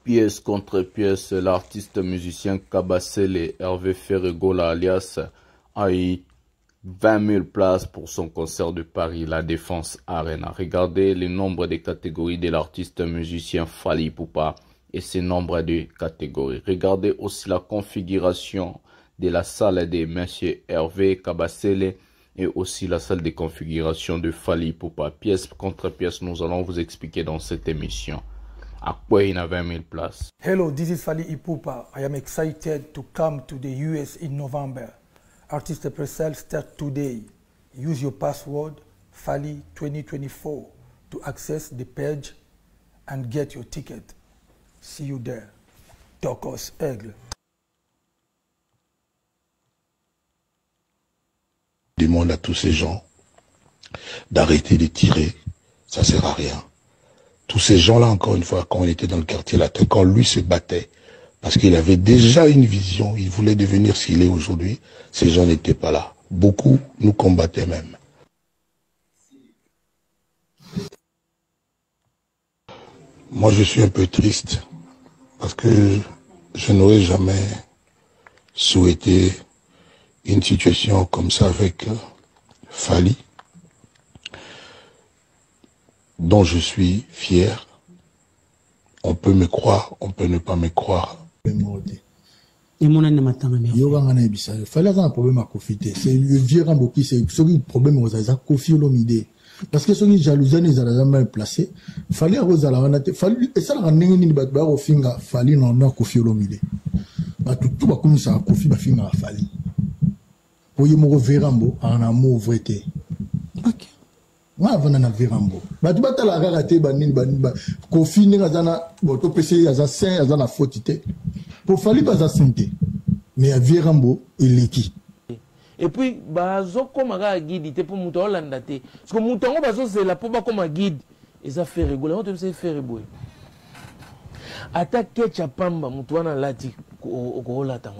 Pièce contre pièce, l'artiste musicien Kabasele Hervé Ferregola alias a eu 20 000 places pour son concert de Paris, la Défense Arena. Regardez le nombre de catégories de l'artiste musicien Fally Ipupa et ses nombres de catégories. Regardez aussi la configuration de la salle de M. Hervé Kabasele et aussi la salle de configuration de Fally Ipupa. Pièce contre pièce, nous allons vous expliquer dans cette émission. À quoi il y a 20 000 places. Hello, this is Fally Ipupa. I am excited to come to the US in November. Artist pre-sale start today. Use your password Fally 2024 to access the page and get your ticket. See you there. Tokos Aigle. Demande à tous ces gens d'arrêter de tirer, ça sert à rien. Tous ces gens-là, encore une fois, quand on était dans le quartier latin, quand lui se battait, parce qu'il avait déjà une vision, il voulait devenir ce qu'il est aujourd'hui, ces gens n'étaient pas là. Beaucoup nous combattaient même. Moi, je suis un peu triste, parce que je n'aurais jamais souhaité une situation comme ça avec Fally, dont je suis fier. On peut me croire, on peut ne pas me croire. Il y a un problème à profiter. C'est le vieux Rambo qui c'est le problème aux Kofi Olomide. Parce que ceux qui jalousaient ils allaient jamais placé. Fallait arroser la vanité. Fallait et ça la n'engue ni batba au finga. Fallait non Kofi Olomide. Bah tout va comme ça Kofi va finga Fallait. Pour y mourir Vérambo en amour vérité. Ok. Moi avant na Vérambo. Bah tu bats la rareté banine Kofi ni azana boto PC azana azana fautité. Pour Fally baza santé. Mais à Vérambo il est qui? Et puis, bazo comme un guide, il pour monter Hollande. Parce que monter bazo c'est la pour comme un guide. Et ça fait rigoler. On te fait faire rigoler. Attaque chapamba, moutouana lati, au gros latin.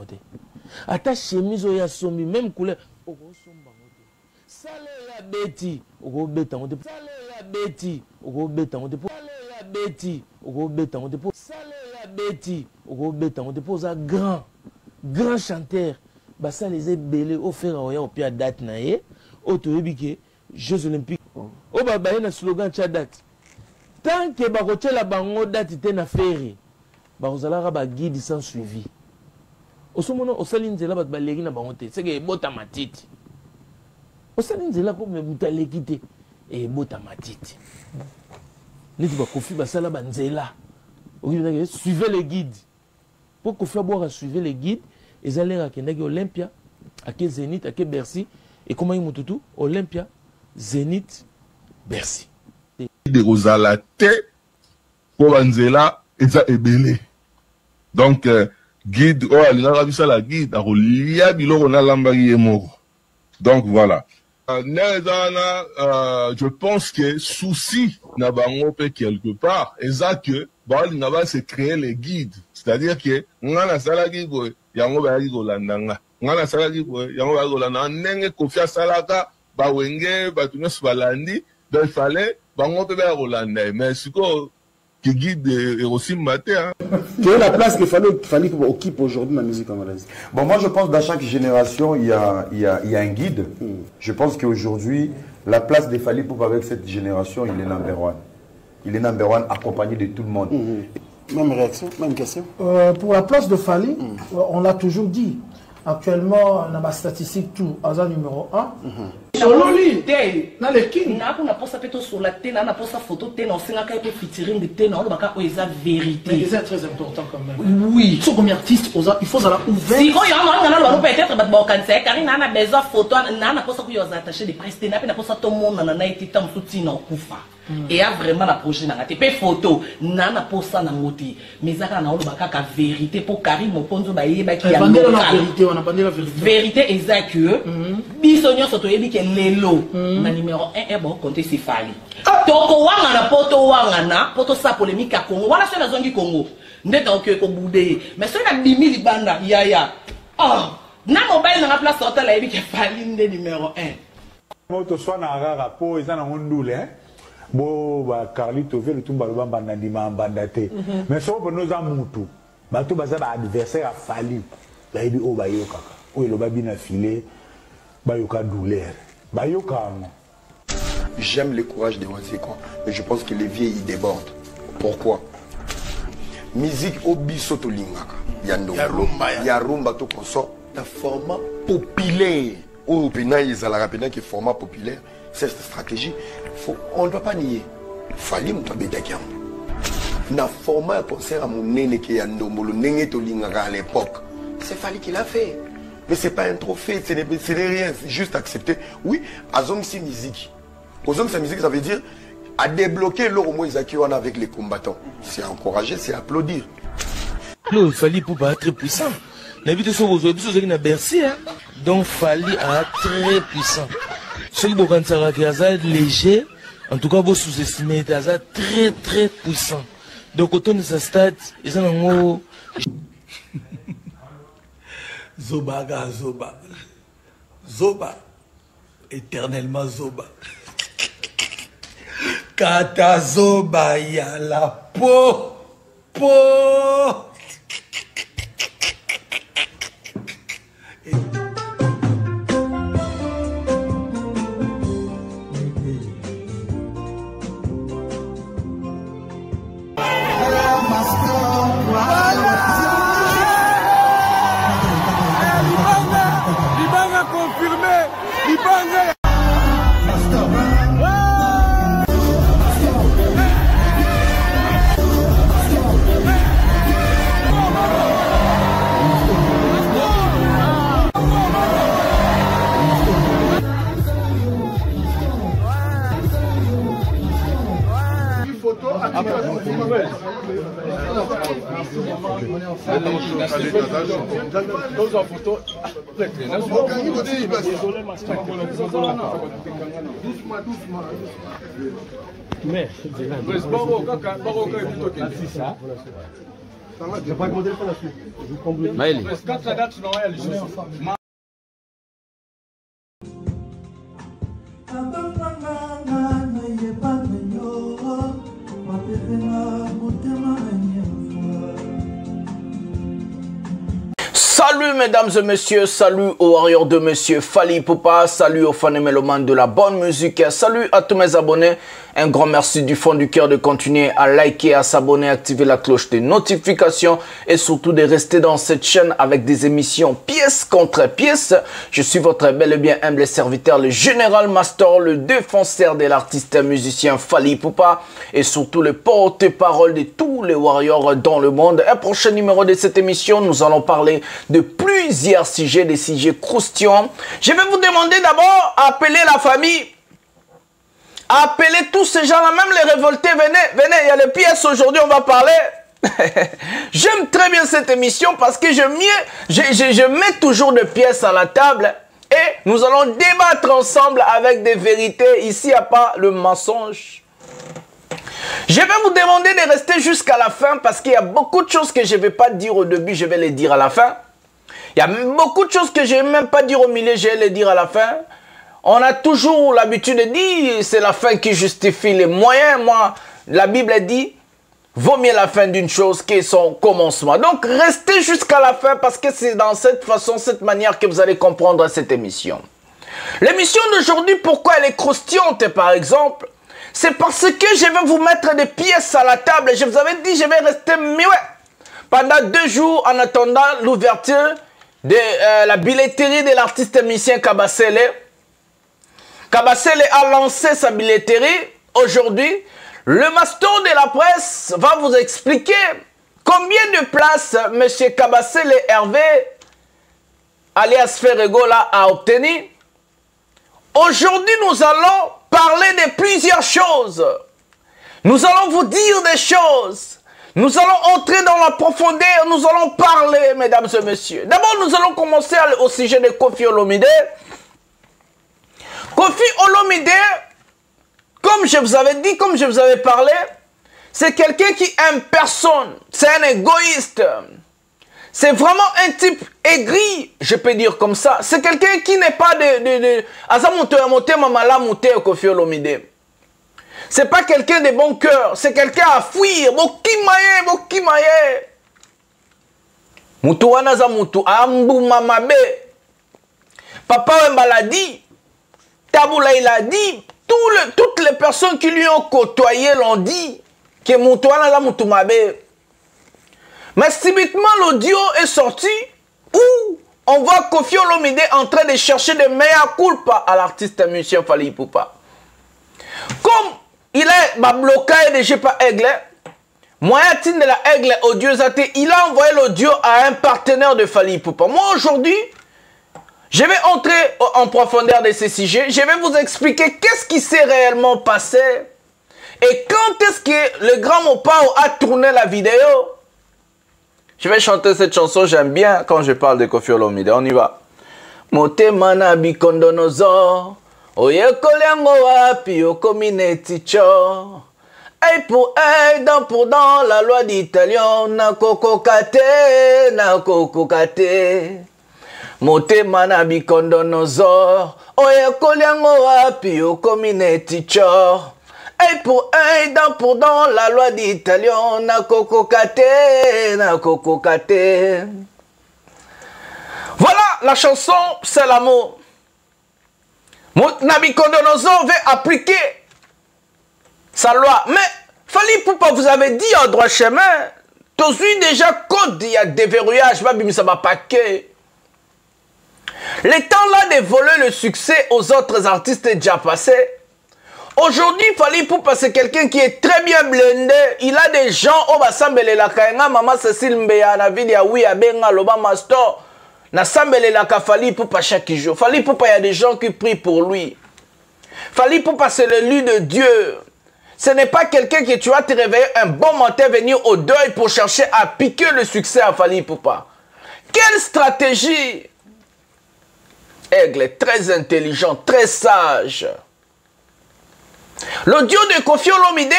Attaque chemise au yasomi, même couleur, au gros somba. Salé ya beti, au gros bétan. Salé ya beti, au gros bétan. Salé ya beti, au gros bétan. Salé ya beti, au gros bétan. On dépose un grand chanteur. Bah ça les est belé au fer au pied date naé au toyebike Jeux olympiques au baba y a un slogan tcha date tant que ba roche la bango date te na ferry ba ozala ba guide sans suivi au somono au salinzela ba baleri na bango te c'est que bota matiti au salinzela ko me mutaleki te et bota matiti ni ba kofi ba sala ba nzela au suivez les guides pour kofi boire suivre les guides. Ils allaient à Olympia, à Zénith, à Bercy. Et comment ils m'ont tout? Olympia, Zénith, Bercy. De Rosala pour Anzela, et ça est belé. Donc, guide, oh, il a vu ça la guide, à Rolia, on a l'ambari et mort. Donc, voilà. Je pense que souci n'a pas quelque part, et ça que, il n'a pas se créer les guides. C'est-à-dire que, on a la salle guide, yango ba yigolanda ngana salaki ko yango ba yigolanda ndenge Koffi salaka ba wenge ba tunyos balandi donc il fallait bango pe ba yigolanda mais siko qui guide aussi matin quelle est la place qu'il fallait occupe aujourd'hui dans la musique congolaise? Bon, moi je pense que dans chaque génération il y a un guide. Je pense qu'aujourd'hui la place de Fally Ipupa avec cette génération il est number one. Il est number one accompagné de tout le monde. Même réaction, même question. Pour la place de Fally, on l'a toujours dit. Actuellement, on a ma statistique tout, hasard numéro 1. Sololi, na le king. Na kuna posa peto sur la tête, na posa photo tête, on singa kai pe featuring de tête, on le baka oza vérité. Mais c'est très important quand même. Oui. Sur combien d'artistes, il faut ça ouvert. Si quand il y a un on peut être bat bokanse, car il a besoin photo, na posa ku yoza attaché de presse, na posa tout monde na été tam soutien na kufa. Et a vraiment la projet na te photo, na posa na moti. Mais ça na on le baka vérité pour Karim Moponzo ba yeba ki ya vérité, on a pas dit la vérité. Vérité exact que bisonyo soto yebi ke lelo na numéro 1 est bon compter c'est Fally. Toko wanga na poto sa polémique à Congo. Wala c'est la zone du Congo. Ndeta ko ko boudé. Mais c'est na 10 000 banda ya. Ah, na mobile na place hôtel yebi ke Fally ndé numéro 1. Moto soit na rara po eza na ondule. Bo ba Carlito fait le tout baloba bandandima bandate. Mais so pour nous amutu. Ba to baza ba adversaire a Fali. Ba yebi o ba yoka. O lo ba bina filé. Ba yoka douleur. Ba yoka. J'aime le courage de Wanseko, mais je pense que les vieux ils débordent. Pourquoi? Musique au bisoto lingaka. Yarumba to consort. Un format populaire. Ou pena ils ont la rapide qui format populaire. C'est cette stratégie. On ne va pas nier. Fali mtabetakiam. Na format concert à mon nene qui a ndomolo nene to lingaka à l'époque. C'est Fali qui l'a fait. Mais c'est pas un trophée, ce n'est rien, c'est juste accepter. Oui, Azom si musique. Azom sa musique, ça veut dire à débloquer l'eau au moins avec les combattants. C'est encourager, c'est applaudir. Non, Fali pour pas être très puissant. N'habitez sur vos autres qui n'a Bercy, hein. Donc Fali a très puissant. Celui qui est léger, en tout cas, vous sous-estimez, est très très puissant. Donc autour de sa stade, ils ont un mot. Zoba, Zoba. Zoba. Éternellement Zoba. Kata Zoba, ya la peau. Salut mesdames et messieurs, salut aux warriors de monsieur Fali Ipupa, salut aux fans et mélomanes de la bonne musique, salut à tous mes abonnés, un grand merci du fond du cœur de continuer à liker, à s'abonner, activer la cloche des notifications et surtout de rester dans cette chaîne avec des émissions pièce contre pièce. Je suis votre bel et bien humble serviteur, le Général Master, le défenseur de l'artiste musicien Fali Ipupa et surtout le porte-parole de tous les warriors dans le monde. Un prochain numéro de cette émission, nous allons parler de plusieurs sujets, des sujets croustillants. Je vais vous demander d'abord à appeler la famille, à appeler tous ces gens-là, même les révoltés. Venez, il y a les pièces aujourd'hui, on va parler. J'aime très bien cette émission parce que je mets toujours des pièces à la table et nous allons débattre ensemble avec des vérités. Ici, il n'y a pas le mensonge. Je vais vous demander de rester jusqu'à la fin parce qu'il y a beaucoup de choses que je ne vais pas dire au début, je vais les dire à la fin. Il y a beaucoup de choses que je ne vais même pas dire au milieu, je vais les dire à la fin. On a toujours l'habitude de dire, c'est la fin qui justifie les moyens. Moi, la Bible dit, vaut mieux la fin d'une chose que son commencement. Donc, restez jusqu'à la fin parce que c'est dans cette façon, cette manière que vous allez comprendre cette émission. L'émission d'aujourd'hui, pourquoi elle est croustillante, par exemple, c'est parce que je vais vous mettre des pièces à la table. Je vous avais dit, je vais rester muet pendant 2 jours en attendant l'ouverture de la billetterie de l'artiste musicien Kabasele. Kabasele a lancé sa billetterie aujourd'hui. Le master de la presse va vous expliquer combien de places M. Kabasele Hervé, alias Ferregola, a obtenu. Aujourd'hui, nous allons parler de plusieurs choses. Nous allons vous dire des choses. Nous allons entrer dans la profondeur. Nous allons parler, mesdames et messieurs. D'abord, nous allons commencer au sujet de Koffi Olomide. Koffi Olomide, comme je vous avais dit, comme je vous avais parlé, c'est quelqu'un qui aime personne. C'est un égoïste. C'est vraiment un type aigri, je peux dire comme ça. C'est quelqu'un qui n'est pas de... C'est pas quelqu'un de bon cœur. C'est quelqu'un à fuir. Bokimaye. Mutu wana za mutu ambuma mabe. Papa Wemba l'a dit. Taboula il a dit. Toutes les personnes qui lui ont côtoyé l'ont dit. Que mutu wana za mutu mabe. Mais subitement l'audio est sorti où on voit Koffi Olomide en train de chercher des mea culpa à l'artiste musicien Fally Ipupa. Comme il est bloqué de je pas Aigle, moyen de la Aigle audio, il a envoyé l'audio à un partenaire de Fally Ipupa. Moi aujourd'hui, je vais entrer en profondeur de ce sujet. Je vais vous expliquer qu'est-ce qui s'est réellement passé et quand est-ce que le grand Mopao a tourné la vidéo. Je vais chanter cette chanson, j'aime bien quand je parle de Koffi Olomide. On y va. Motema na bikondonozo, oyekoliango wapi okomine ticho. Œil pour œil, dent pour dent, la loi d'Italion, na kokokate. Motema na bikondonozo, oyekoliango wapi okomine ticho. Œil pour œil, dent pour dent, la loi d'Italion, na kokokate. Voilà, la chanson, c'est l'amour. Nabucodonosor veut appliquer sa loi. Mais, Fally Ipupa, vous avez dit en droit chemin, t'as déjà code, il y a des verrouillages, ça va paquet. Le temps là de voler le succès aux autres artistes est déjà passé. Aujourd'hui, Fally Ipupa, c'est quelqu'un qui est très bien blindé. Il a des gens, oh, basambele la kainga, maman Cécile Mbeya, na vidi ya oui, ya benga, loba master. Na sambele la ka Fally Ipupa chaque jour. Fally Ipupa, il y a des gens qui prient pour lui. Fally Ipupa, c'est l'élu de Dieu. Ce n'est pas quelqu'un que tu vas te réveiller un bon matin, venir au deuil pour chercher à piquer le succès à Fally Ipupa. Quelle stratégie! Aigle est très intelligent, très sage. L'audio de Koffi Olomide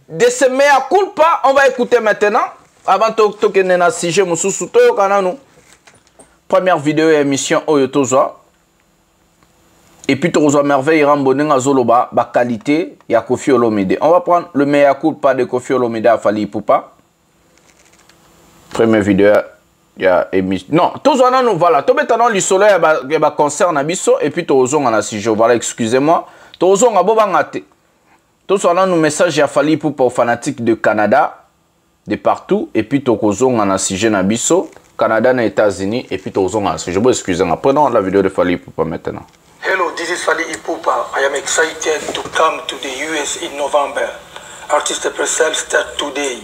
de ce mea culpa, on va écouter maintenant. Avant de na sujet mususu to kananu. Première vidéo et émission Oyotozoa. Et puis Tozoa merveille rambonenga zoloba ba qualité ya Koffi Olomide. On va prendre le mea culpa de Koffi Olomide à Fally Ipupa. Première vidéo ya émission. Non, Tozoa nanu voilà. Tobetana li solo ya ba concert na biso et puis Tozonga na sujet. Voilà, excusez-moi. Tozonga boba ngate. Tout ça, nous message à Fally Ipupa aux fanatiques de Canada, de partout, et puis Tokozong en a sujet na biso, Canada na États-Unis, et puis Tozong en a sujet. Excusez-moi, prenons la vidéo de Fally Ipupa maintenant. Hello, this is Fally Ipupa. I am excited to come to the US in November. Artist pre-sale start today.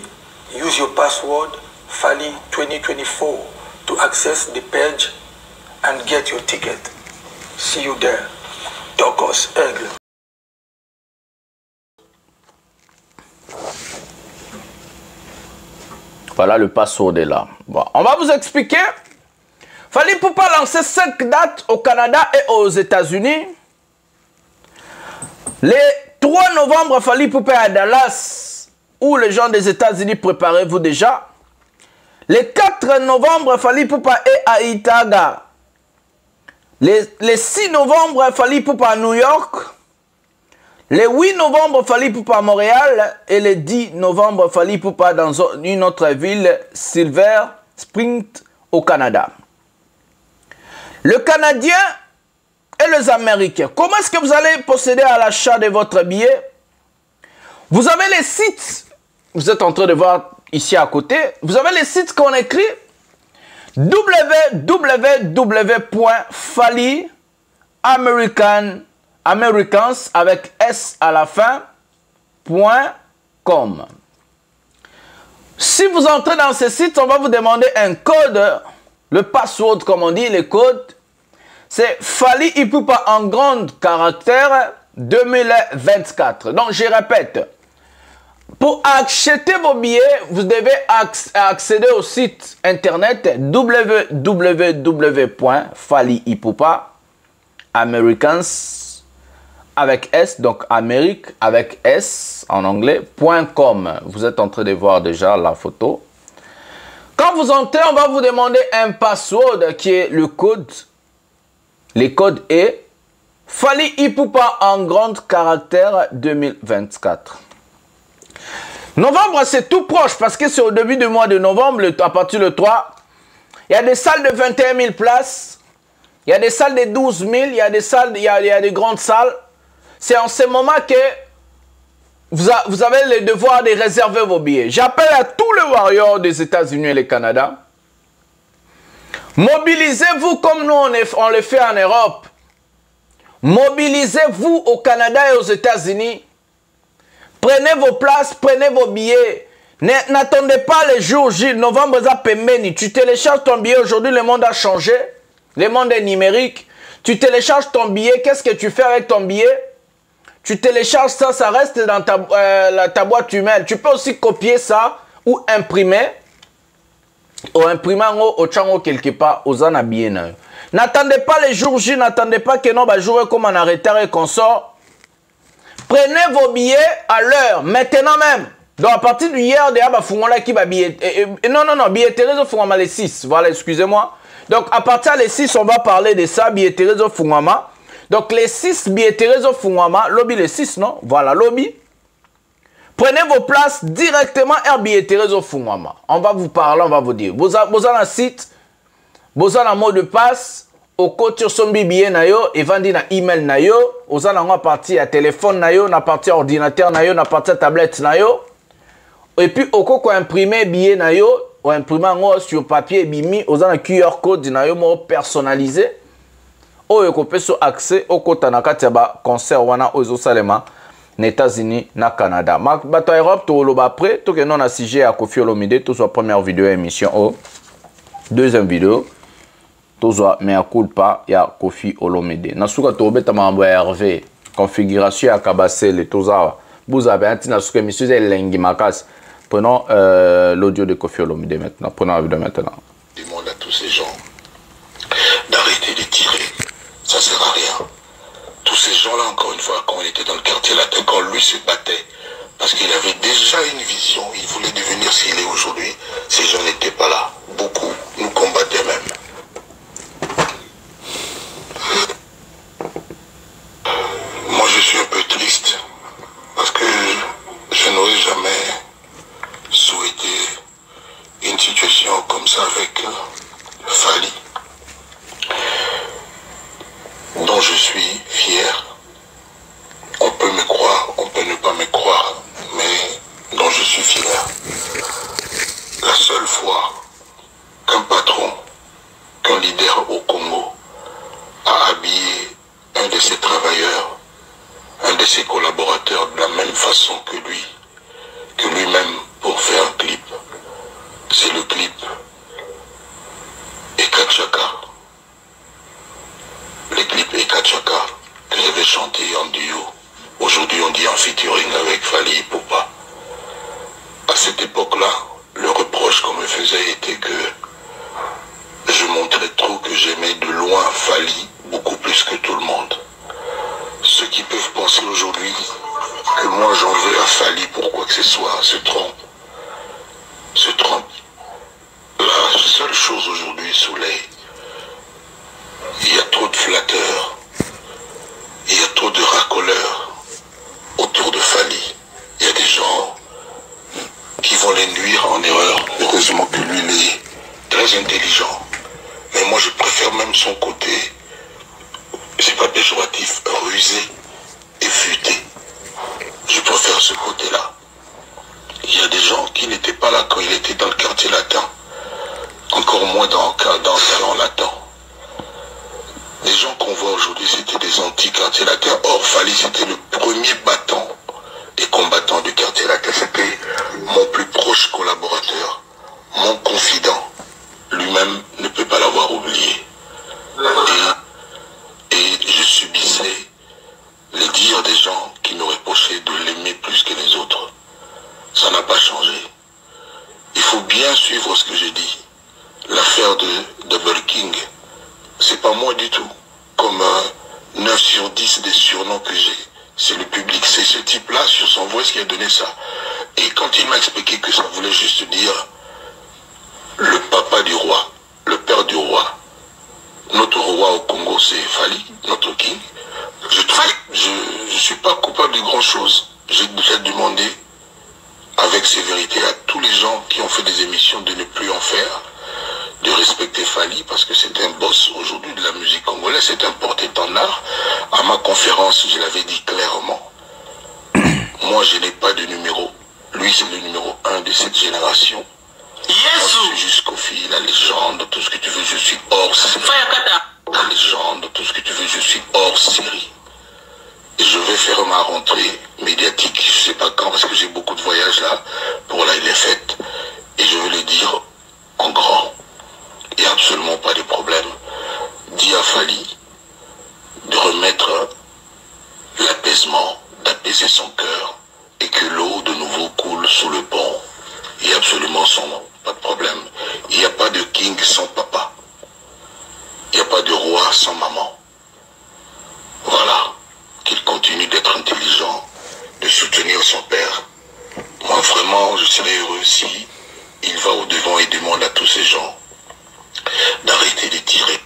Use your password Fally 2024 to access the page and get your ticket. See you there. Tokos Aigle. Voilà, le password est là. Bon, on va vous expliquer. Fally Ipupa lancer 5 dates au Canada et aux États-Unis. Le 3 novembre, Fally Ipupa à Dallas, où les gens des États-Unis, préparez-vous déjà. Le 4 novembre, Fally Ipupa est à Itaga. Le 6 novembre, Fally Ipupa à New York. Le 8 novembre, Fally Ipupa à Montréal. Et le 10 novembre, Fally Ipupa dans une autre ville, Silver Spring, au Canada. Le Canadien et les Américains. Comment est-ce que vous allez procéder à l'achat de votre billet? Vous avez les sites. Vous êtes en train de voir ici à côté. Vous avez les sites qu'on écrit. www.FallyAmericans avec S à la fin, .com. Si vous entrez dans ce site, on va vous demander un code, le password comme on dit, les codes. C'est Fally Ipupa en grand caractère 2024. Donc je répète, pour acheter vos billets, vous devez accéder au site internet www.FallyIpupa Americans avec S, donc Amérique avec S en anglais, .com. Vous êtes en train de voir déjà la photo. Quand vous entrez, on va vous demander un password qui est le code. Le code est Fally Ipupa en grand caractère 2024. Novembre, c'est tout proche parce que c'est au début du mois de novembre, à partir du 3. Il y a des salles de 21 000 places. Il y a des salles de 12 000. Il y a des salles, il y a des grandes salles. C'est en ce moment que vous avez le devoir de réserver vos billets. J'appelle à tous les warriors des États-Unis et le Canada. Mobilisez-vous comme nous on le fait en Europe. Mobilisez-vous au Canada et aux États-Unis. Prenez vos places, prenez vos billets. N'attendez pas les jours J, novembre, tu télécharges ton billet. Aujourd'hui, le monde a changé. Le monde est numérique. Tu télécharges ton billet. Qu'est-ce que tu fais avec ton billet? Tu télécharges ça, ça reste dans ta boîte email. Tu peux aussi copier ça ou imprimer. Ou imprimer au chango quelque part aux anabillés. N'attendez pas les jours J, n'attendez pas que non, bah, jouer comme en retard et qu'on sort. Prenez vos billets à l'heure, maintenant même. Donc à partir d'hier, bah, Fungola qui va billet. Non, billetterie de Fungama les 6. Voilà, excusez-moi. Donc à partir des 6, on va parler de ça, billetterie de Fungama. Donc les 6 billetteries de Fungama, lobby les 6, non? Voilà, lobby. Prenez vos places directement à billetterie de Fungama. On va vous parler, on va vous dire. Vous avez un site, vous avez un mot de passe. Au côté de son billet, et vendu na email, vous avez une partie à téléphone, une partie à ordinateur, une partie à tablette. Et puis, au côté imprimer billet, ou imprimer sur papier, vous avez un QR code personnalisé. Ou vous pouvez accès au côté de concert aux États-Unis et Canada. Bato Europe, tout le après, tout que non a sujet à Koffi Olomide, tout soit première vidéo émission, deuxième vidéo. Tozo mea culpa ya Koffi Olomide. Nasuka tobeta mambo ya Hervé. Configuration ya Kabasele toza. Vous avez un petit nasuka monsieur Lengi Makas. Prenons l'audio de Koffi Olomide maintenant. Prenons la vidéo maintenant. Demande à tous ces gens d'arrêter de tirer. Ça sert à rien. Tous ces gens-là, encore une fois, quand on était dans le quartier latin, quand lui se battait, parce qu'il avait déjà une vision, il voulait devenir ce qu'il est aujourd'hui, ces gens n'étaient pas là. Beaucoup nous combattaient même. Moi je suis un peu triste parce que je n'aurais jamais souhaité une situation comme ça avec Fally, dont je suis fier. On peut me croire, on peut ne pas me croire, mais dont je suis fier. La seule fois qu'un patron, qu'un leader au Congo a habillé un de ses travailleurs, un de ses collaborateurs de la même façon que lui-même pour faire un clip. C'est le clip Ekachaka. Le clip Ekachaka que j'avais chanté en duo. Aujourd'hui on dit en featuring avec Fally Ipupa. À cette époque-là, le reproche qu'on me faisait était que je montrais trop que j'aimais de loin Fally beaucoup plus que tout le monde. Ceux qui peuvent penser aujourd'hui que moi j'en veux à Fally pour quoi que ce soit se trompent. Se trompent. La seule chose aujourd'hui, Soleil, il y a trop de flatteurs, il y a trop de racoleurs autour de Fally. Il y a des gens qui vont les nuire en erreur. Heureusement que lui, il est très intelligent. Mais moi je préfère même son côté, c'est pas péjoratif, rusé et futé. Je préfère ce côté-là. Il y a des gens qui n'étaient pas là quand il était dans le quartier latin. Encore moins dans Talent Latin. Les gens qu'on voit aujourd'hui, c'était des anti-quartiers latins. Or, Fally, c'était le premier battant et combattant du quartier latin. C'était mon plus proche collaborateur, mon confident. Lui-même ne peut pas l'avoir oublié. Et je subissais les dires des gens qui me reprochaient de l'aimer plus que les autres. Ça n'a pas changé. Il faut bien suivre ce que j'ai dit. L'affaire de Double King, c'est pas moi du tout. Comme 9 sur 10 des surnoms que j'ai, c'est le public, c'est ce type-là sur son voice qui a donné ça. Et quand il m'a expliqué que ça voulait juste dire le papa du roi, le père du roi. Notre roi au Congo, c'est Fally, notre king. je ne suis pas coupable de grand-chose. J'ai déjà demandé avec sévérité à tous les gens qui ont fait des émissions de ne plus en faire, de respecter Fally parce que c'est un boss aujourd'hui de la musique congolaise, c'est un porte-étendard. À ma conférence, je l'avais dit clairement. Moi, je n'ai pas de numéro. Lui, c'est le numéro 1 de cette génération. Moi, je suis juste Kofi, la légende, tout ce que tu veux, je suis hors série. La légende, tout ce que tu veux, je suis hors série. Et je vais faire ma rentrée médiatique, je ne sais pas quand, parce que j'ai beaucoup de voyages là, pour là, il est fait. Et je vais le dire en grand. Il n'y a absolument pas de problème. Dis à Fally de remettre l'apaisement, d'apaiser son cœur, et que l'eau de nouveau coule sous le pont. Il n'y a absolument son nom, pas de problème. Il n'y a pas de king sans papa. Il n'y a pas de roi sans maman. Voilà. Qu'il continue d'être intelligent, de soutenir son père. Moi, vraiment, je serais heureux si il va au-devant et demande à tous ces gens d'arrêter de tirer.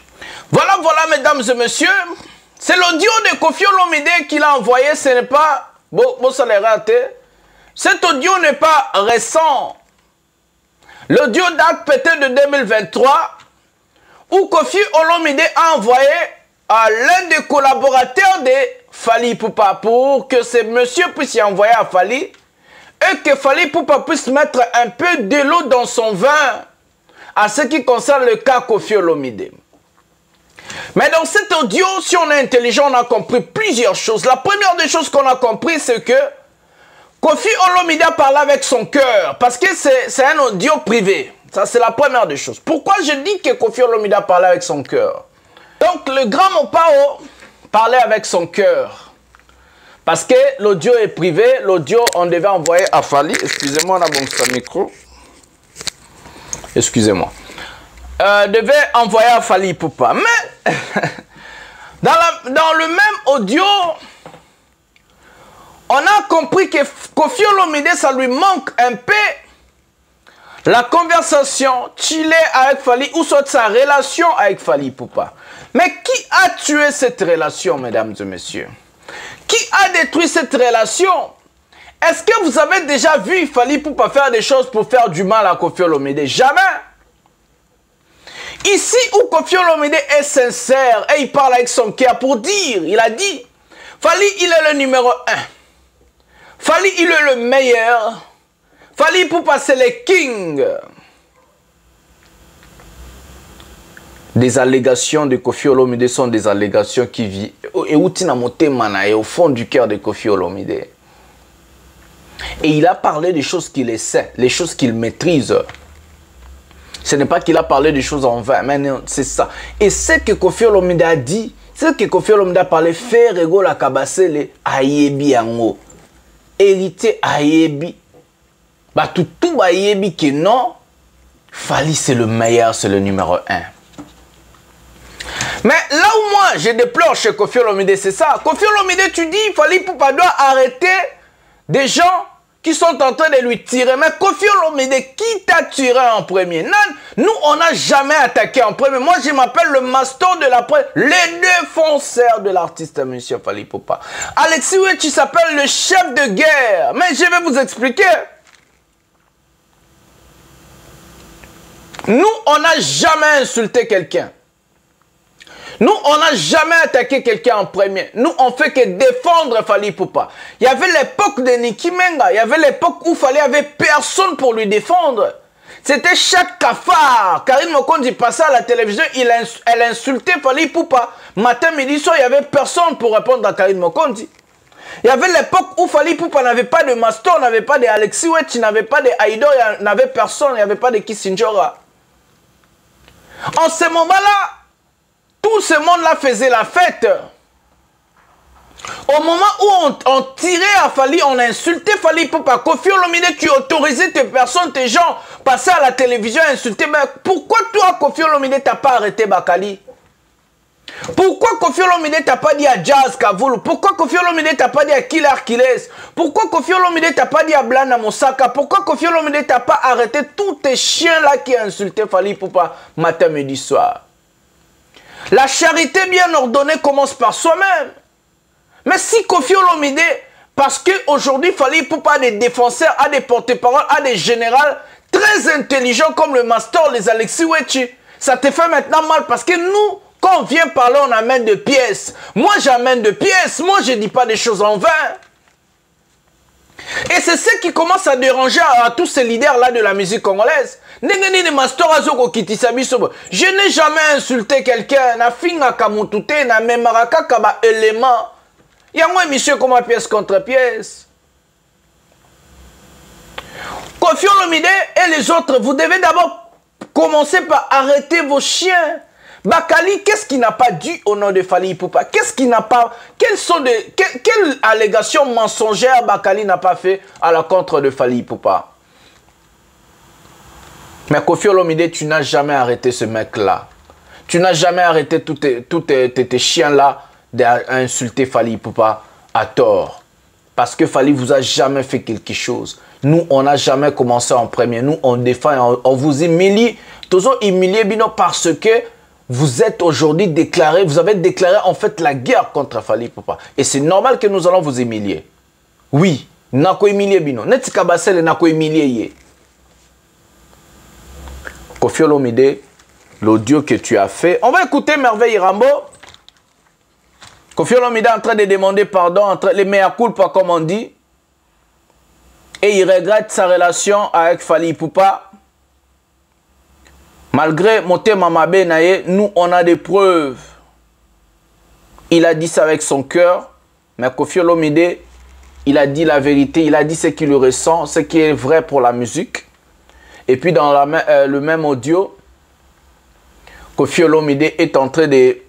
Voilà, mesdames et messieurs. C'est l'audio de Koffi Olomide qu'il a envoyé. Ce n'est pas... Bon, ça l'est raté. Cet audio n'est pas récent. L'audio date peut-être de 2023 où Koffi Olomide a envoyé à l'un des collaborateurs de Fally Ipupa pour que ce monsieur puisse y envoyer à Fally et que Fally Ipupa puisse mettre un peu de l'eau dans son vin à ce qui concerne le cas Koffi Olomide. Mais dans cet audio, si on est intelligent, on a compris plusieurs choses. La première des choses qu'on a compris, c'est que Koffi Olomide a parlé avec son cœur parce que c'est un audio privé. Ça, c'est la première des choses. Pourquoi je dis que Koffi Olomide a parlé avec son cœur? Donc, le grand Mopao parlait avec son cœur. Parce que l'audio est privé. L'audio, on devait envoyer à Fally. Excusez-moi, on a bon ça micro. Excusez-moi. Devait envoyer à Fally Ipupa. Mais, dans le même audio, on a compris que Koffi Olomide, ça lui manque un peu la conversation, chiller avec Fally, ou soit sa relation avec Fally Ipupa. Mais qui a tué cette relation, mesdames et messieurs? Qui a détruit cette relation? Est-ce que vous avez déjà vu Fally Ipupa faire des choses pour faire du mal à Koffi Olomide? Jamais. Ici où Koffi Olomide est sincère et il parle avec son cœur pour dire, il a dit, Fally, il est le numéro 1. Fally, il est le meilleur. Fally Ipupa, c'est le king. Des allégations de Koffi Olomide sont des allégations qui vivent et au fond du cœur de Koffi Olomide. Et il a parlé des choses qu'il sait, les choses qu'il maîtrise. Ce n'est pas qu'il a parlé des choses en vain, mais c'est ça. Et ce que Koffi Olomide a dit, ce que Koffi Olomide a parlé, faire ego la kabasele ayebi ango. Hérité ayebi. Bah tout ayebi que non. Fally c'est le meilleur, c'est le numéro 1. Mais là où moi je déplore chez Koffi Olomide, c'est ça. Koffi Olomide, tu dis, Fally Ipupa doit arrêter des gens qui sont en train de lui tirer. Mais Koffi Olomide, qui t'a tiré en premier? Non, nous, on n'a jamais attaqué en premier. Moi, je m'appelle le maston de la presse, les défenseurs de l'artiste, monsieur Fally Ipupa. Alexis Oué, tu s'appelles le chef de guerre. Mais je vais vous expliquer. Nous, on n'a jamais insulté quelqu'un. Nous, on n'a jamais attaqué quelqu'un en premier. Nous, on fait que défendre Fally Ipupa. Il y avait l'époque de Niki Menga. Il y avait l'époque où Fally avait personne pour lui défendre. C'était chaque cafard. Karine Mokondi passait à la télévision, elle insultait Fally Ipupa. Matin, midi, soir, il n'y avait personne pour répondre à Karine Mokondi. Il y avait l'époque où Fally Ipupa n'avait pas de Maston, n'avait pas de Alexis Ouet, n'avait pas de Aido, il n'avait personne, il n'y avait pas de Kissinjora. En ce moment-là, tout ce monde-là faisait la fête. Au moment où on tirait à Fally, on insultait Fally Ipupa. Koffi Olomide, tu autorisais tes personnes, tes gens, passer à la télévision et insulter. Mais pourquoi toi, Koffi Olomide, t'as pas arrêté Bakali? Pourquoi Koffi Olomide t'a pas dit à Jazz Kavoulou? Pourquoi Koffi Olomide t'a pas dit à Killer Kiles? Pourquoi Koffi Olomide t'a pas dit à Blana Mosaka? Pourquoi Koffi Olomide t'a pas arrêté tous tes chiens-là qui insultaient Fally Ipupa matin, midi, soir? La charité bien ordonnée commence par soi-même. Mais si Kofi Olomide, parce qu'aujourd'hui, Fally Ipupa a des défenseurs, a des porte-parole, a des généraux très intelligents comme le Master, les Alexis Wechi, ça te fait maintenant mal parce que nous, quand on vient parler, on amène des pièces. Moi, j'amène des pièces. Moi, je ne dis pas des choses en vain. Et c'est ce qui commence à déranger à tous ces leaders-là de la musique congolaise. Je n'ai jamais insulté quelqu'un. Il y a moins monsieur comme pièce contre pièce. Kofi Olomide et les autres, vous devez d'abord commencer par arrêter vos chiens. Bakali, qu'est-ce qui n'a pas dû au nom de Fally Ipupa? Qu'est-ce qui n'a pas... Quelle allégation mensongère Bakali n'a pas fait à l'encontre de Fally Ipupa? Mais Kofi Olomide, tu n'as jamais arrêté ce mec-là. Tu n'as jamais arrêté tous tes chiens-là d'insulter Fally Ipupa à tort. Parce que Fally vous a jamais fait quelque chose. Nous, on n'a jamais commencé en premier. Nous, on défend, on vous humilie. Toujours humilié, Bino, parce que vous êtes aujourd'hui déclaré, vous avez déclaré en fait la guerre contre Fally Ipupa. Et c'est normal que nous allons vous humilier. Oui, nako humilié, Bino. Netika Basel, nako humilié. Kofi Olomide, l'audio que tu as fait. On va écouter Merveille Rambo. Kofi Olomide est en train de demander pardon, entre les mea culpa comme on dit. Et il regrette sa relation avec Fally Ipupa. Malgré Motema Mabe Naye, nous on a des preuves. Il a dit ça avec son cœur. Mais Kofi Olomide, il a dit la vérité. Il a dit ce qu'il le ressent, ce qui est vrai pour la musique. Et puis dans le même audio, Kofi Olomide est en train de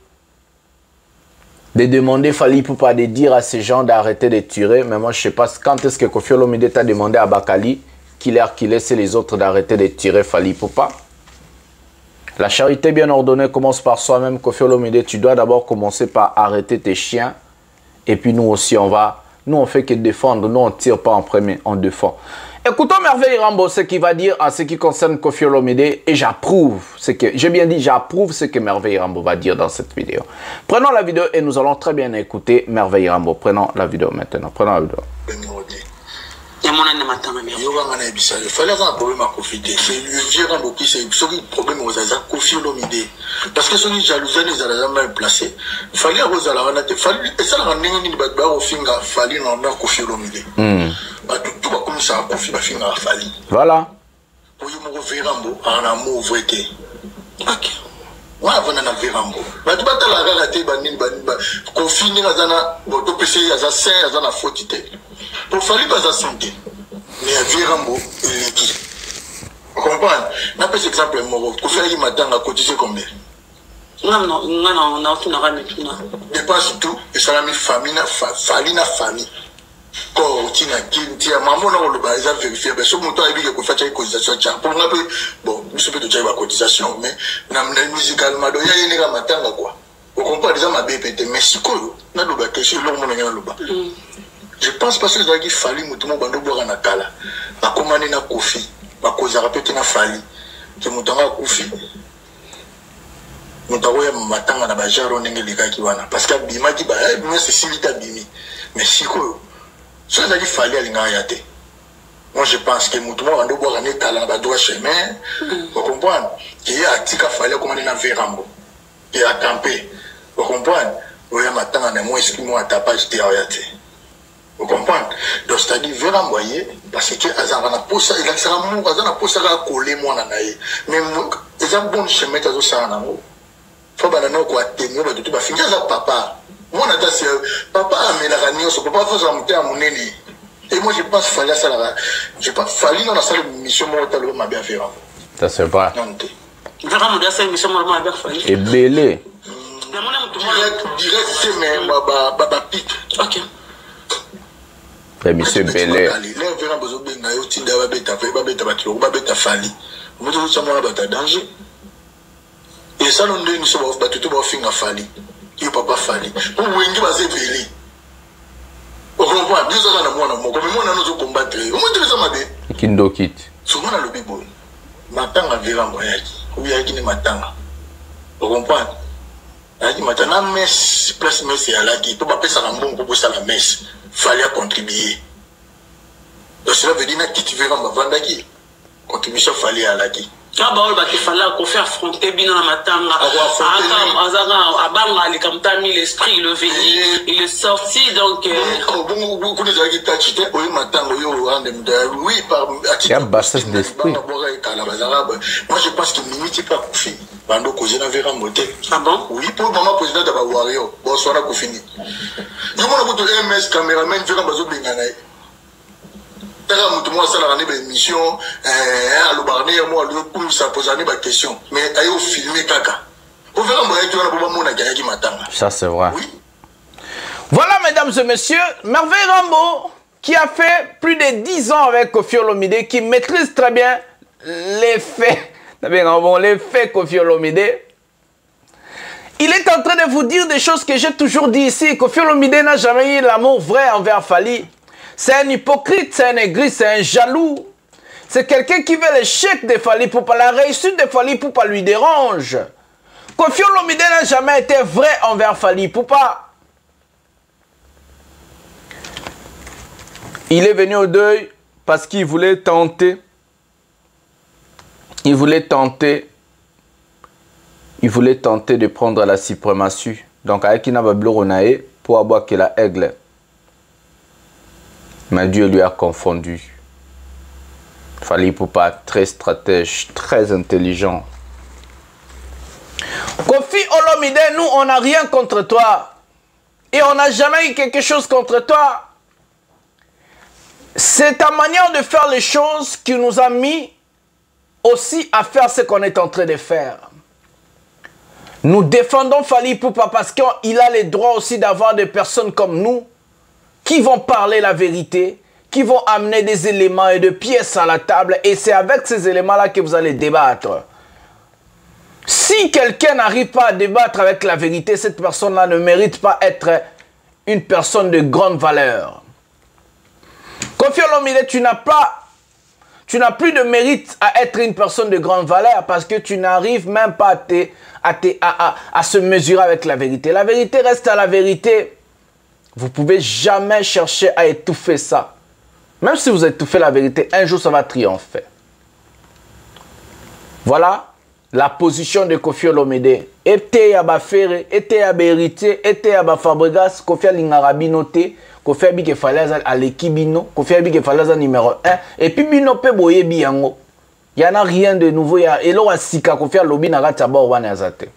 demander Fally Ipupa de dire à ces gens d'arrêter de tirer. Mais moi, je ne sais pas quand est-ce que Kofi Olomide t'a demandé à Bakali qu'il laisse les autres d'arrêter de tirer Fally Ipupa. La charité bien ordonnée commence par soi-même. Kofi Olomide, tu dois d'abord commencer par arrêter tes chiens. Et puis nous aussi, nous on fait que défendre. Nous, on ne tire pas en premier, on défend. Écoutons Merveille Rambo, ce qu'il va dire en ce qui concerne Kofi Olomide. Et j'approuve ce que, j'ai bien dit, j'approuve ce que Merveille Rambo va dire dans cette vidéo. Prenons la vidéo et nous allons très bien écouter Merveille Rambo. Prenons la vidéo maintenant. Prenons la vidéo. Il fallait avoir un problème à profiter. C'est le vieux Rambo qui c'est un problème aux Azars, Kofi Olomide. Parce que ceux qui jalousaient, ils allaient mal placés. Il fallait avoir aux Azars, et ça l'a rendu une bagarre au finger, Fally dans Kofi Olomide. Tout va comme ça, Kofi va finir à Fally. Voilà. Pour y me revoir Rambo, en amour, vrai. Ok. Moi, avant d'en avoir Rambo. Mais tu vas te la rater, Kofi n'est pas un peu PC, il y a un saint, il y a un faute. Pour Fally, pas à santé. Mais il y a un Rambo, il est qui. Vous comprenez? Je peux exemple, Kofi Ali matin a cotisé combien? Non, dépense tout, et ça a mis famille, Fally na famille. Quand tu as maman, on a vérifié, mais ce montant est qu'on fait une cotisation. Pour moi, bon, je peux te dire une cotisation, mais musicalement, il y a un matin, quoi. Vous comprenez déjà ma BPT, mais si quoi, on a le question, je pense parce que il fallait que mon bando boire na kala ba commander na Kofi ba cause répéter na Fally que mon temps Kofi mon temps ya matanga na ba jaro ndenge likaki wana parce que bima ki ba bima c'est silita bimi mais si quoi ça il fallait alinga yate. Moi je pense que mon temps bando boire na kala ba droit chemin vous comprenez qu'il y a tika fallait commander na Verambo et à camper vous comprenez oya matanga na moi est-ce que moi tapage te yate. Vous comprenez? Donc, c'est-à-dire, il veut envoyer, parce que il a posé, il a posé à coller moi dans l'aïe. Mais ils ont bon chemin à ça en amour. Faut pas nous quoi tenir, bah tout va finir ça papa. Moi on a dit papa mais la réunion, ce papa faut monter à mon nez. Et moi je pense qu'il fallait ça là. Je pense Fally dans la salle mission moi t'as le m'a bien fait. Ça c'est pas. Vraiment dans cette mission moi bien fait. Et belé. Direct c'est mais baba pic. OK. Monsieur Belé. Et ça, nous sommes battus tout à Fally. Il n'y a pas Fally. Pour vous, il va se Belé. Vous comprenez? Nous sommes dans comme moi, nous sommes combattre. Vous montrez ça, Kindo Kit. Souvent, dans le bébé. Matanga Véran Boyaki. Ou Yaki ne Matanga. Vous comprenez? Naki matana messe place messe ya laki to ba pesa na mbongo pour ça la messe fallait contribuer. Donc cela veut dire que tu verras ma vandaki contribution fallait à laki. Ah bah on va qu'il fallait qu'on fait affronter bien dans matanga. Abanga les kamtami l'esprit le venu il est sorti donc beaucoup de gens qui t'achètent au matanga yo oui par il y a bassesse d'esprit. Moi je pense que limite pas Kofi bando causer na vera moté. Ah bon? Oui pour maman président de Wario bonsoir na Kofini. Yo mona ko to MS cameraman vera bazo bengana. Tala mutu moi ça la une émission à l'Obarné moi le coup ça pose une question mais ayo filmer kaka. Au vera moi tu na mona gagner matanga. Ça c'est vrai. Oui. Voilà mesdames et messieurs, Merveille Rambo qui a fait plus de 10 ans avec Koffi Olomide, qui maîtrise très bien les faits. Les faits Koffi Olomide. Il est en train de vous dire des choses que j'ai toujours dit ici. Koffi Olomide n'a jamais eu l'amour vrai envers Fally. C'est un hypocrite, c'est un aigri, c'est un jaloux. C'est quelqu'un qui veut l'échec de Fally pour pas la réussite de Fally pour pas lui dérange. Koffi Olomide n'a jamais été vrai envers Fally pour pas. Il est venu au deuil parce qu'il voulait tenter. Il voulait tenter de prendre la suprématie. Donc, avec Inababloronae, pour avoir que la aigle. Mais Dieu lui a confondu. Fally Poupa, très stratège, très intelligent. Koffi Olomide, nous, on n'a rien contre toi. Et on n'a jamais eu quelque chose contre toi. C'est ta manière de faire les choses qui nous a mis aussi à faire ce qu'on est en train de faire. Nous défendons Fally Poupa parce qu'il a le droit aussi d'avoir des personnes comme nous qui vont parler la vérité, qui vont amener des éléments et des pièces à la table. Et c'est avec ces éléments-là que vous allez débattre. Si quelqu'un n'arrive pas à débattre avec la vérité, cette personne-là ne mérite pas être une personne de grande valeur. Koffi Olomide, tu n'as plus de mérite à être une personne de grande valeur parce que tu n'arrives même pas à se mesurer avec la vérité. La vérité reste à la vérité. Vous ne pouvez jamais chercher à étouffer ça. Même si vous étouffez la vérité, un jour ça va triompher. Voilà la position de Koffi Olomide. Ete ya bafere, ete ya berité, ete ya bafabregas, Koffi Lingarabinote. Koffi Abike Falaza à l'équibino, Koffi Abike Falaza numéro 1. Et puis bino pe boye biyango. Il n'y en a rien de nouveau. Et là, on a sika Koffi Alobi na gataba wana yazate.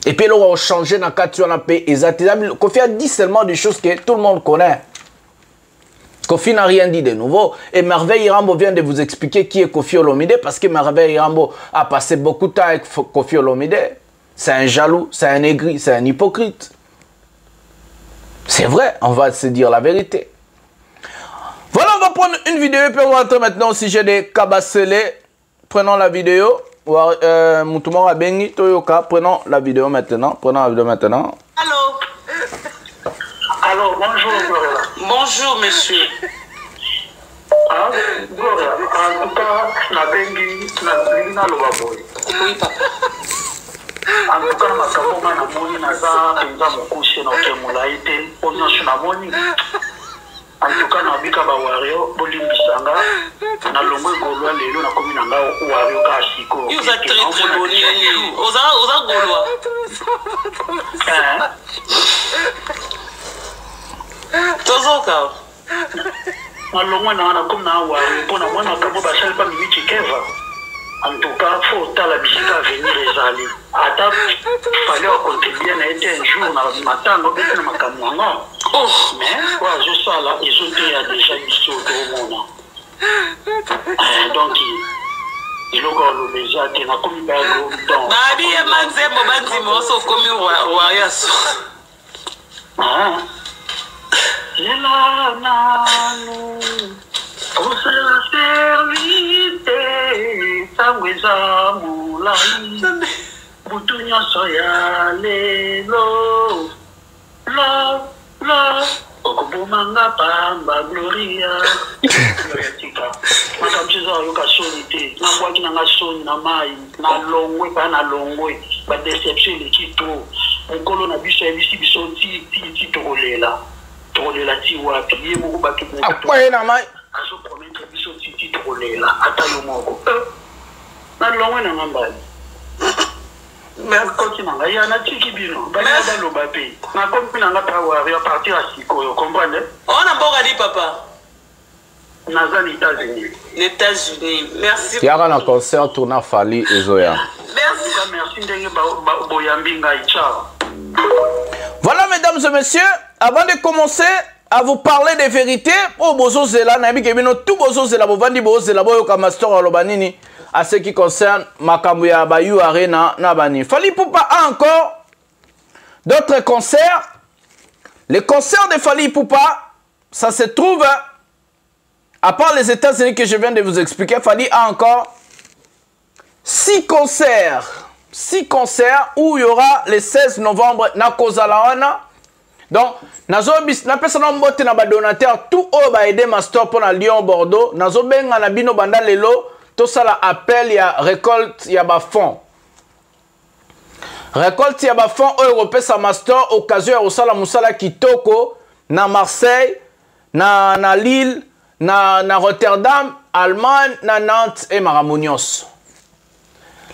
Et puis là, on a changé na katu na pe ezate. Koffi a dit seulement des choses que tout le monde connaît. Koffi n'a rien dit de nouveau. Et Merveille Rambo vient de vous expliquer qui est Koffi Olomide parce que Merveille Rambo a passé beaucoup de temps avec Koffi Olomide. C'est un jaloux, c'est un aigri, c'est un hypocrite. C'est vrai, on va se dire la vérité. Voilà, on va prendre une vidéo et puis on va rentrer maintenant au sujet de Kabasele. Prenons la vidéo. Moutoumora Bengi, Toyoka, prenons la vidéo maintenant. Allô? Allô, bonjour. Bonjour, monsieur. Ah, Gloria, en tout cas, na Bengi, na Lobaboy. Oui, papa. En tout cas, makambo nga namoni naza penza mokuse na okemula ete mpo nyonso namoni. En tout cas, nabika bawario bolimbisanga na longo egolwa lelo nakomi na nga wario kaka sikoyo. Vous êtes très bon. Oza golwa. Tozoka. Na longo na nakomi na wario mpo na mwana makambo basali pa mimichi keva. En tout cas, il faut que la musique à venir les aller. Attends, il fallait contribuer à être un jour dans le matin, on peut ma caméra. Mais, voilà, je sais là, ils ont déjà ici au monde. Donc, il a encore le déjà, il a commis par le temps. Babi, il y a manzemo, manzemo, sauf comme il y a ça. Ah, il y a là, Osela servite sangweza mulai butu nyonso ya lelo la okubomanga pamba gloria tika makamchiza yoka soni te nabwaki nanga soni na mai na longwe pa na longwe ba deception ekito mokolo na biso yebisi biso ti tokolela ti wapi ye moko bato akwaye na mai azopromettre biso ti tokolela ata yo moko na longwe na ngambali koti na ngai yana tiki bino bana baloba pe na kompi na nga tawari a partir ya sikoyo comprendre ona mboka di papa naza les États-Unis. Les États-Unis. Merci. Il y a un concert tournant Fali et Zoya. Merci. Voilà, mesdames et messieurs, avant de commencer à vous parler des vérités, oh bozo zela na bi kebino tout bozo zela bo vandi bozo zela boyo ka master alobanini à ce qui concerne makambo ya Bayou Arena na bani. Fali Ipupa a encore d'autres concerts. Les concerts de Fali Ipupa, ça se trouve à part les États-Unis que je viens de vous expliquer, Fali a encore 6 concerts. 6 concerts où il y aura le 16 novembre na Kozalawana. Donc, nazo bis na personne mbote na ba donateur tout o ba aider master pour na Lyon Bordeaux. Nazo benga na bino banda lelo to sala appel ya récolte ya ba fond. Récolte ya ba fond o européen sa master occasion ya osala musala kitoko na Marseille, na Lille, na Rotterdam, Allemagne, na Nantes et Maramonios.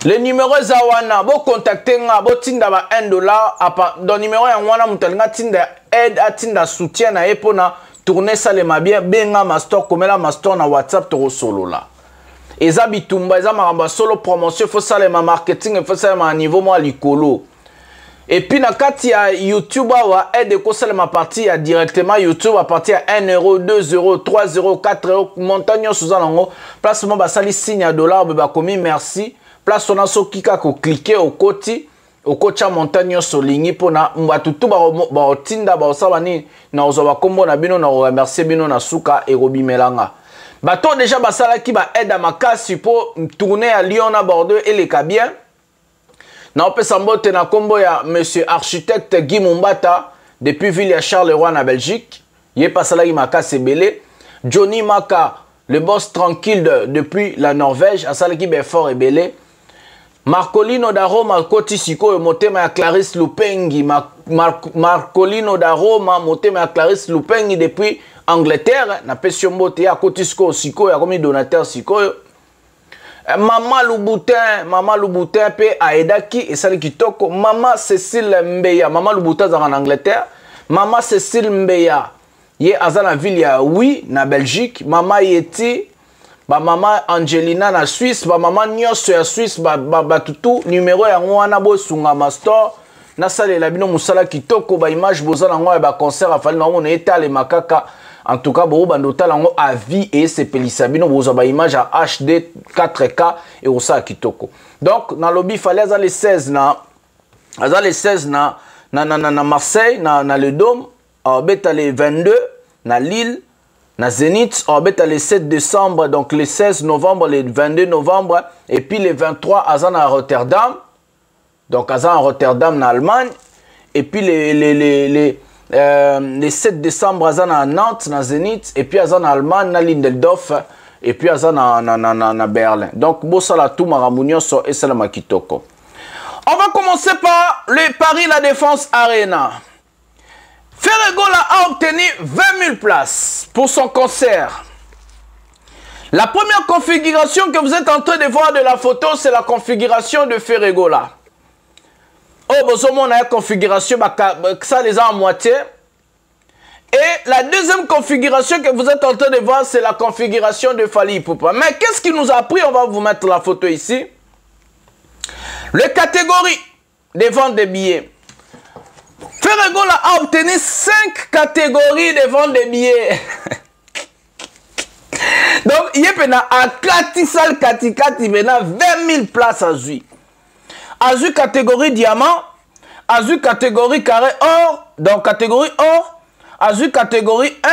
Le numéro zawana, bo contacter nga, bo tinda ba $1. Dans numéro ya wana mutalinga tinda aide a tinda soutien na epona tourner ça le mabien benga master komela master na WhatsApp to solo la. Eza bitumba eza maramba solo promotion faut ça le marketing faut ça à niveau moi likolo. Et puis na kati ya YouTube wa aide ko ça ma partie ya directement YouTube à partir à 1 €, 2 €, 3 €, 4 €, montagne suzanango place mo ba sali signe à dollar ba komi merci. Place on a so kika ko cliquer au côté au kocha montagne solingi pona mbatutu ba otinda ba osabani na ozoba kombo na bino na remercier bino na suka e robi melanga. Bato déjà basala ki ba aide à makasi pour tourner à Lyon à Bordeaux et les Cabien. Na opesa mbote na kombo ya monsieur architecte Guy Mumbata depuis ville ya Charleroi na Belgique. Yé pasala ki makasi belé. Johnny Maka le boss tranquille depuis la Norvège asala ki be fort et belé. Marcolino da Roma koti siko motema ya Clarisse Lupengi Marcolino da Roma motema ya Clarisse Lupengi depuis Angleterre na pesio mbote ya koti siko ya komi donateur siko Mama Lubutin pe aedaki esali kitoko Mama Cécile Mbeya Mama Lubutin za en Angleterre Mama Cécile Mbeya ye azana ville ya oui na Belgique Mama Yeti ba mama Angelina na Suisse ba mama nyonso ya Suisse ba tutu numéro ya ngwana bo sunga master na sale la bino musala kitoko ba image bozala ngwa ba concert afali na mona etale makaka en tout cas bo bandota lango à vie et c'est pelisa bino bozo ba image à HD 4K et osa kitoko. Donc na lobby fallait à les 16 na Marseille na le Dôme à beta les 22 na Lille na Zénith, on va le 7 décembre, donc le 16 novembre, le 22 novembre, et puis le 23 à Rotterdam, donc à Rotterdam en Allemagne, et puis le 7 décembre à Nantes, na Zénith, et puis à Allemagne, na Lindeldorf, et puis à Berlin. Donc, Bossala tout Maramounion et Salama Kitoko. On va commencer par le Paris La Défense Arena. Ferregola a obtenu 20 000 places pour son concert. La première configuration que vous êtes en train de voir de la photo, c'est la configuration de Ferregola. Oh, bon, on a une configuration, ça les a en moitié. Et la deuxième configuration que vous êtes en train de voir, c'est la configuration de Fali Ipupa. Mais qu'est-ce qui nous a pris? On va vous mettre la photo ici. Les catégories de vente de billets. Ferregola a obtenu 5 catégories de vente de billets. Donc, il y a un Katisal Katikati, il y a 20 000 places à Zui. À Zui catégorie diamant, à Zui catégorie carré or, donc catégorie or, à Zui catégorie 1,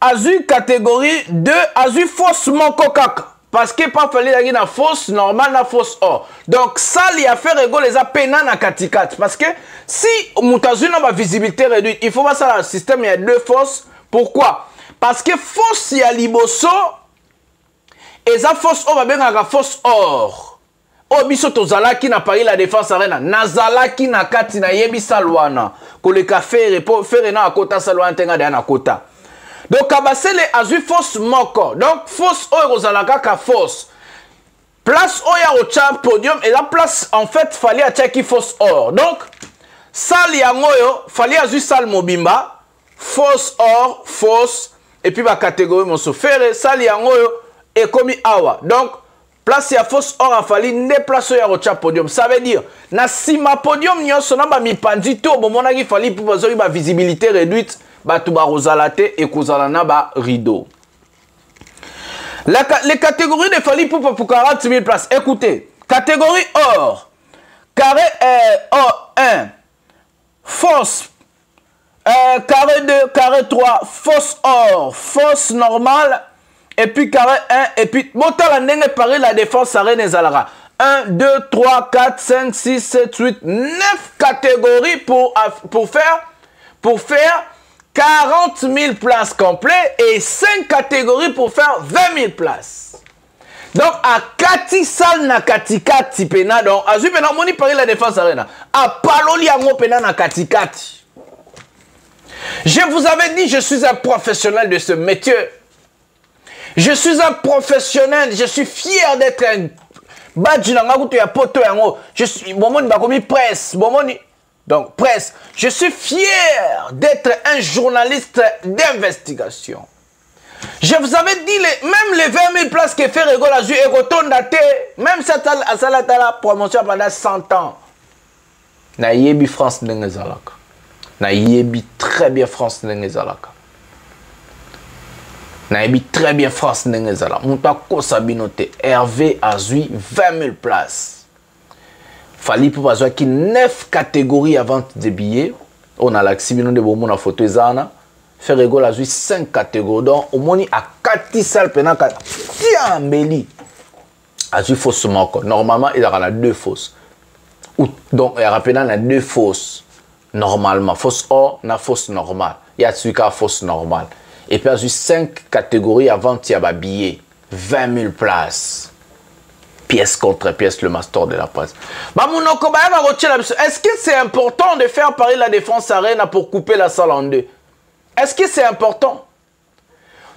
à Zui catégorie 2, à Zui faussement cocac. Parce que pas fallu y a fausse normale, na fausse or. Donc ça, il y a fait rigoler les apénas na katikat. Parce que si Moutazou n'a pas visibilité réduite, il faut voir ça dans le système, il y a 2 fausses. Pourquoi? Parce que fausse, il y a liboso, et ça fausse or va bien à la fausse or. Oh, biso tozalaki na Paris la Défense Arena nazalaki na kati na yebi salwana koleka fere po fere na akota salwana tenga de na kota donc Kabasele azui fausse moko donc fausse oyo kozalaka ka fausse place oyo au podium et la place en fait fallait attaquer fausse or donc salle yangoyo fallait azui salle mobimba fausse or fausse et puis ba catégorie mon sofere salle yangoyo et comme awa donc place ya fausse or a fallu ne place oyo au podium ça veut dire na sima podium nyonso na ba mipandi to bomona ki fallait pour bazoi ba visibilité réduite ba tu ba rosalate et kozala na ba rideau. Les catégories de Fally Ipupa pour 40 000 places. Écoutez, catégorie or, carré or 1, fausse, carré 2, carré 3, fausse or, fausse normale, et puis carré 1, et puis, montant la Paris la Défense Arena Zalara. 1, 2, 3, 4, 5, 6, 7, 8, 9 catégories pour faire 40 000 places complètes et 5 catégories pour faire 20 000 places. Donc, à Kati Sal na Kati Kati pena, donc, à Zui pena, moni Paris la Défense Arena. À Paloli Ango pena na Kati Kati. Je vous avais dit, je suis un professionnel de ce métier. Je suis un professionnel, je suis fier d'être un badge na ngakuto ya poto yango. Je suis, bomoni bakomi presse, bomoni. Donc, presse, je suis fier d'être un journaliste d'investigation. Je vous avais dit, même les 20 000 places que fait Rego la Zui et Roton daté, même cette la promotion pendant 100 ans. Na yebi France n'engezalaka. Na yebi très bien France n'engezalaka. Na yebi très bien France n'engezalaka. Moutako Sabinote, Hervé a Zui 20 000 places. Fally Ipupa qui 9 catégories à vente de billets. On a l'axibino de Bomo na photo ezana. Faire rigolo a 5 catégories. Donc, au moins, à 4 salles, tiens, Méli. A faussement. Normalement, il y a 2 fausses. Donc, il y a 2 fausses. Normalement, fausse or, na fausse normale. Il y a celui qui a fausse normale. Et puis, il y a 5 catégories à vente de billets. 20 000 places. Pièce contre pièce, le master de la presse. Est-ce que c'est important de faire Paris la Défense Arena pour couper la salle en deux? Est-ce que c'est important?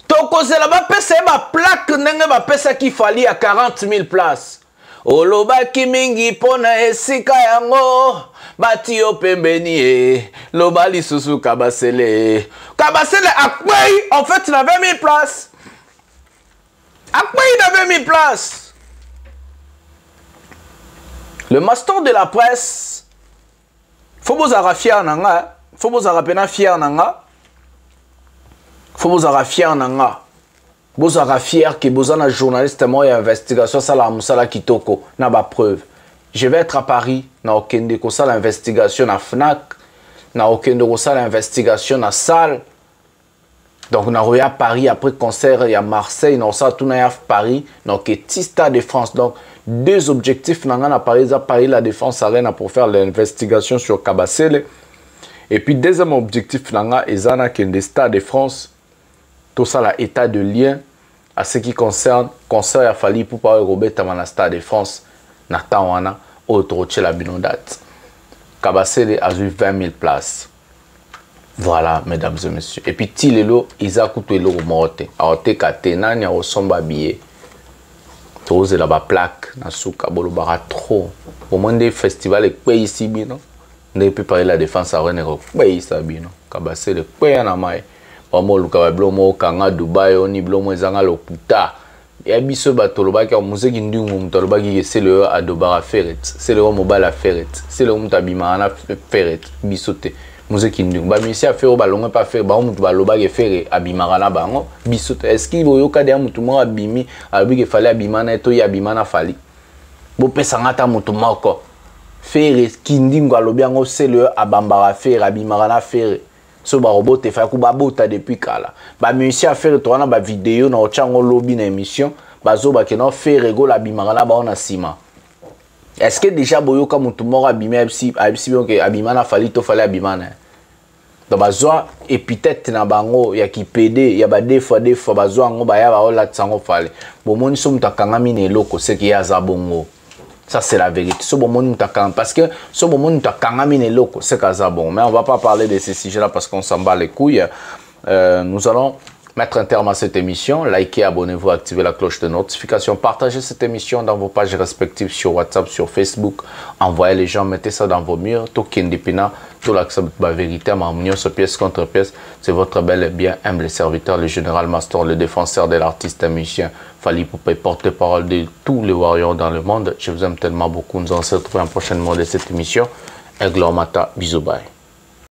Tokozela ba pesa ba plaque nenge ba pesa qui fallait à 40 000 places. Olobaki mingi pona esika yango bati yo pembeni lobali susu Kabasele. Kabasele akwei en fait il a 20 000 places. Akwei il a 20 000 places. Le master de la presse, faut vous avoir fier nanga, faut vous avoir pena fier nanga, faut vous avoir fier nanga, vous avoir fier que vous êtes un journaliste moi et investigation ça la musala kitoko na ba preuve. Je vais être à Paris, na okende ko ça l'investigation na Fnac, na okende ko ça l'investigation na salle. Donc on a revu à Paris après concert il y a Marseille, na ça tout na Paris, donc petit stade de France donc 2 objectifs à Paris la Défense Arena pour faire l'investigation sur Kabasele. Et puis deuxième objectif est que stade de France tout ça l'état de lien à ce qui concerne concert à Fally Ipupa Robert Tamana stade de France na tawana autoroute la binodate. Kabasele a eu 20 000 places. Voilà mesdames et messieurs. Et puis Tilelo Isakuto Elo Morte a été katena ni a somba billet. Tous la ba plaque na suka bolo bara trop au moins des festivals et quoi ici bino ne peut pas la Défense Arena quoi ici bino Kabasele quoi na mai ba mo luka ba blomo kanga Dubai oni blomo ezanga lokuta ya biso batolo ba ka musiki ndingu mutolo ba ki c'est le adobara ferret c'est le mobile à ferret c'est le mutabima na ferret bisote musiki ndingu ba misi a faire ba longa pas faire ba mutu ba loba ke faire abimara na bango bisote est-ce qu'il yoka de mutu mo abimi abi ke fallait abimana to ya abimana fali bo pesanga ta mutu moko faire kindingu alobi yango c'est le abambara faire abimara na faire so ba robot fa ku ba bota depuis kala ba misi a faire to na ba vidéo na ochango lobby na émission ba zo ba ke no faire rigolo abimara na ba on a sima. Est-ce que déjà boyoka mutu moko abimé absi que abimana fali to fallait abimana donc bazoa épithète na bango ya kipede ya ba deux fois bazoa ngo ba ya ba ola tsango fale bomoni so mutakanga mine loko c'est qui ya za bongo Ça, c'est la vérité. Parce que ce moment, nous avons c'est bon. Mais on ne va pas parler de ces sujets-là parce qu'on s'en bat les couilles. Nous allons mettre un terme à cette émission. Likez, abonnez-vous, activez la cloche de notification. Partagez cette émission dans vos pages respectives sur WhatsApp, sur Facebook. Envoyez les gens, mettez ça dans vos murs. Tout Kindipina, tout l'accepte la vérité. Mamounion, ce pièce contre pièce. C'est votre bel et bien humble serviteur, le général Mastor, le défenseur de l'artiste musicien Fally Ipupa, porte-parole de tous les warriors dans le monde. Je vous aime tellement beaucoup. Nous allons se retrouver en prochain mot de cette émission. Aigle Mata, bisous, bye.